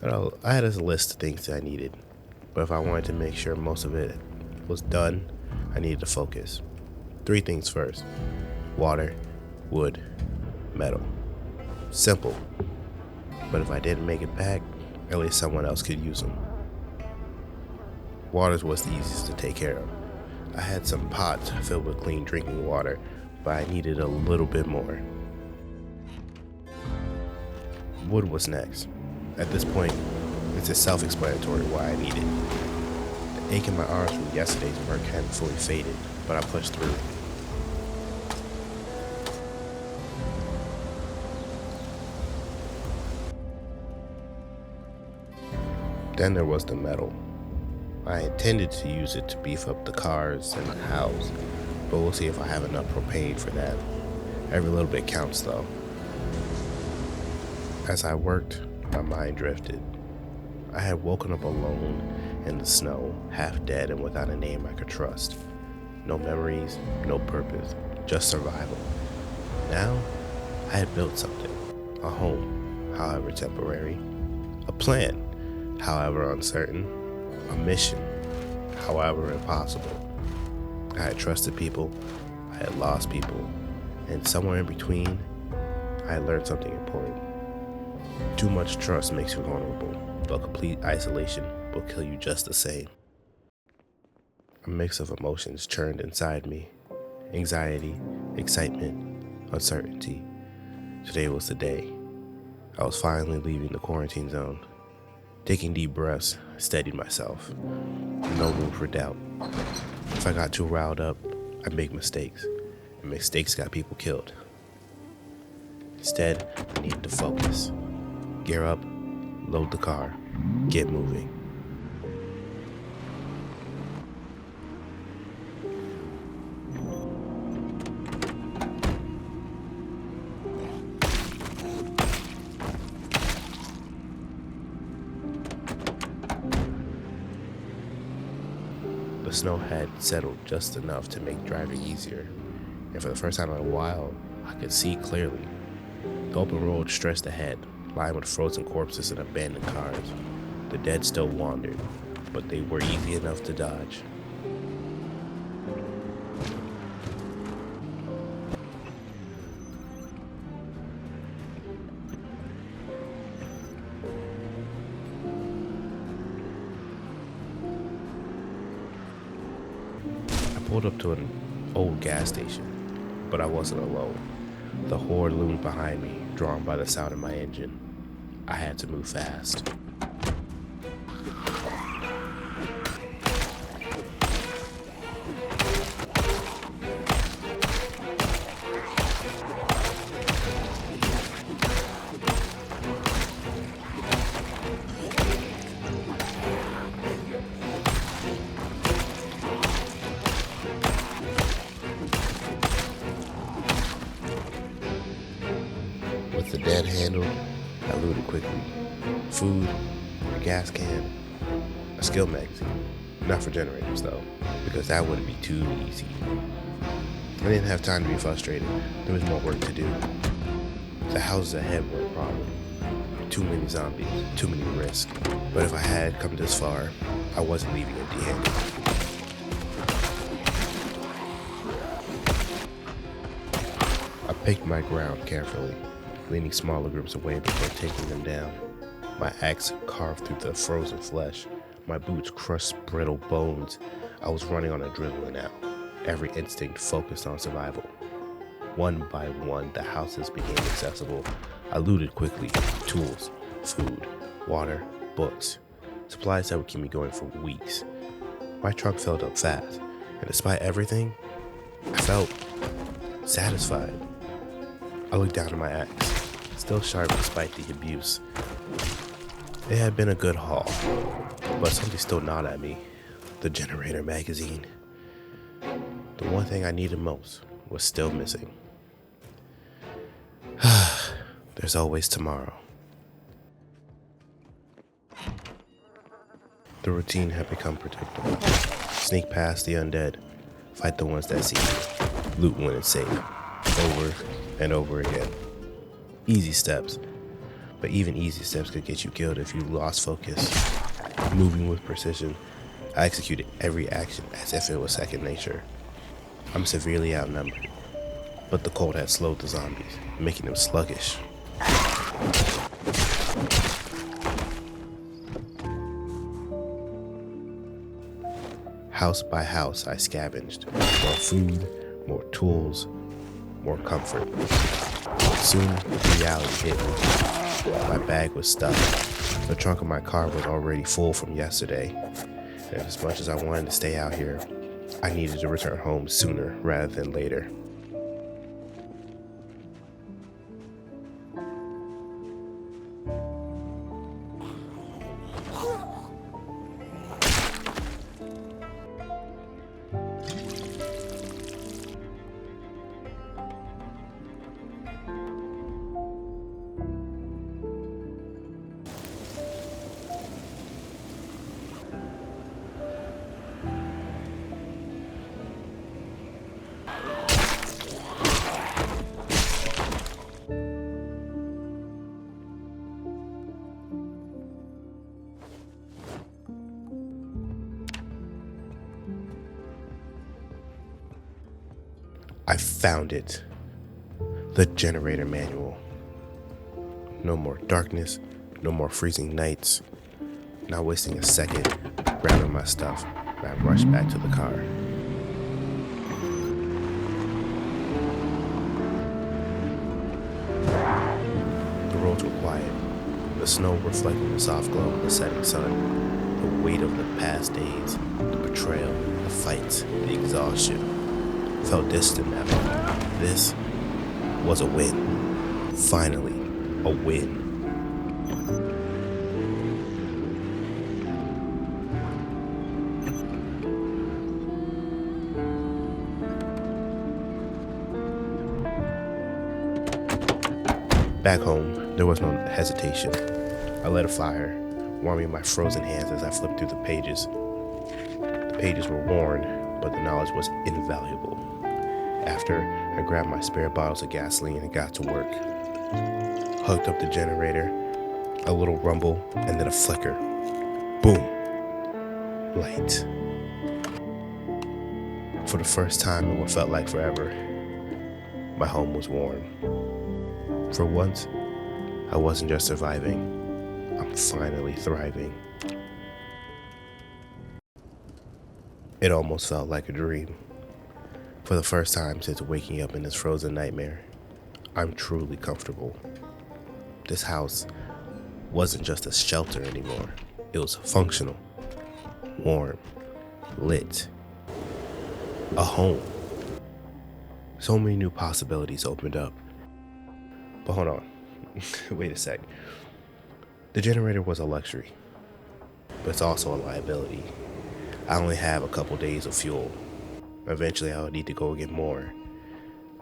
I had a list of things that I needed, but if I wanted to make sure most of it was done, I needed to focus. 3 things first: water, wood, metal. Simple, but if I didn't make it back, at least someone else could use them. Water was the easiest to take care of. I had some pots filled with clean drinking water, but I needed a little bit more. Wood was next. At this point, it's self-explanatory why I need it. The ache in my arms from yesterday's work hadn't fully faded, but I pushed through. Then there was the metal. I intended to use it to beef up the cars and the house, but we'll see if I have enough propane for that. Every little bit counts though. As I worked, my mind drifted. I had woken up alone in the snow, half dead and without a name I could trust. No memories, no purpose, just survival. Now, I had built something. A home, however temporary. A plan, however uncertain. A mission, however impossible. I had trusted people, I had lost people, and somewhere in between, I had learned something important. Too much trust makes you vulnerable, but complete isolation will kill you just the same. A mix of emotions churned inside me: anxiety, excitement, uncertainty. Today was the day. I was finally leaving the quarantine zone. Taking deep breaths, I steadied myself. No room for doubt. If I got too riled up, I'd make mistakes, and mistakes got people killed. Instead, I needed to focus. Gear up, load the car, get moving. The snow had settled just enough to make driving easier, and for the first time in a while, I could see clearly. The open road stretched ahead, lined with frozen corpses and abandoned cars. The dead still wandered, but they were easy enough to dodge. I pulled up to an old gas station, but I wasn't alone. The horde loomed behind me, drawn by the sound of my engine. I had to move fast. With the dead handled, I looted quickly. Food, a gas can, a skill magazine. Not for generators though, because that wouldn't be too easy. I didn't have time to be frustrated. There was more work to do. The houses ahead were a problem. Too many zombies, too many risks. But if I had come this far, I wasn't leaving empty-handed. I picked my ground carefully, leaning smaller groups away before taking them down. My axe carved through the frozen flesh. My boots crushed brittle bones. I was running on adrenaline now, every instinct focused on survival. One by one, the houses became accessible. I looted quickly: tools, food, water, books, supplies that would keep me going for weeks. My trunk filled up fast, and despite everything, I felt satisfied. I looked down at my axe, still sharp despite the abuse. It had been a good haul, but something still gnawed at me: the generator magazine. The one thing I needed most was still missing. There's always tomorrow. The routine had become predictable. Sneak past the undead, fight the ones that see me, loot when it's safe, over and over again. Easy steps, but even easy steps could get you killed if you lost focus. Moving with precision, I executed every action as if it was second nature. I'm severely outnumbered, but the cold had slowed the zombies, making them sluggish. House by house, I scavenged. More food, more tools, more comfort. Soon, reality hit me. My bag was stuffed. The trunk of my car was already full from yesterday. And as much as I wanted to stay out here, I needed to return home sooner rather than later. I found it. The generator manual. No more darkness, no more freezing nights. Not wasting a second, grabbing my stuff, I rushed back to the car. The roads were quiet, the snow reflecting the soft glow of the setting sun, the weight of the past days, the betrayal, the fights, the exhaustion. Felt distant now. This was a win. Finally, a win. Back home, there was no hesitation. I lit a fire, warming my frozen hands as I flipped through the pages. The pages were worn, but the knowledge was invaluable. After, I grabbed my spare bottles of gasoline and got to work. Hooked up the generator, a little rumble, and then a flicker. Boom! Light. For the first time in what felt like forever, my home was warm. For once, I wasn't just surviving, I'm finally thriving. It almost felt like a dream. For the first time since waking up in this frozen nightmare, I'm truly comfortable. This house wasn't just a shelter anymore. It was functional, warm, lit, a home. So many new possibilities opened up. But hold on, wait a sec. The generator was a luxury, but it's also a liability. I only have a couple days of fuel. Eventually I'll need to go get more.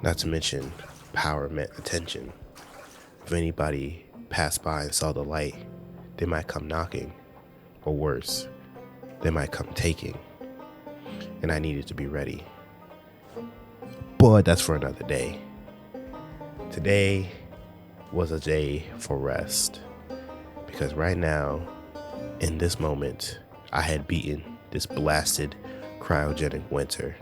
Not to mention, power meant attention. If anybody passed by and saw the light, they might come knocking. Or worse, they might come taking. And I needed to be ready. But that's for another day. Today was a day for rest. Because right now, in this moment, I had beaten this blasted cryogenic winter.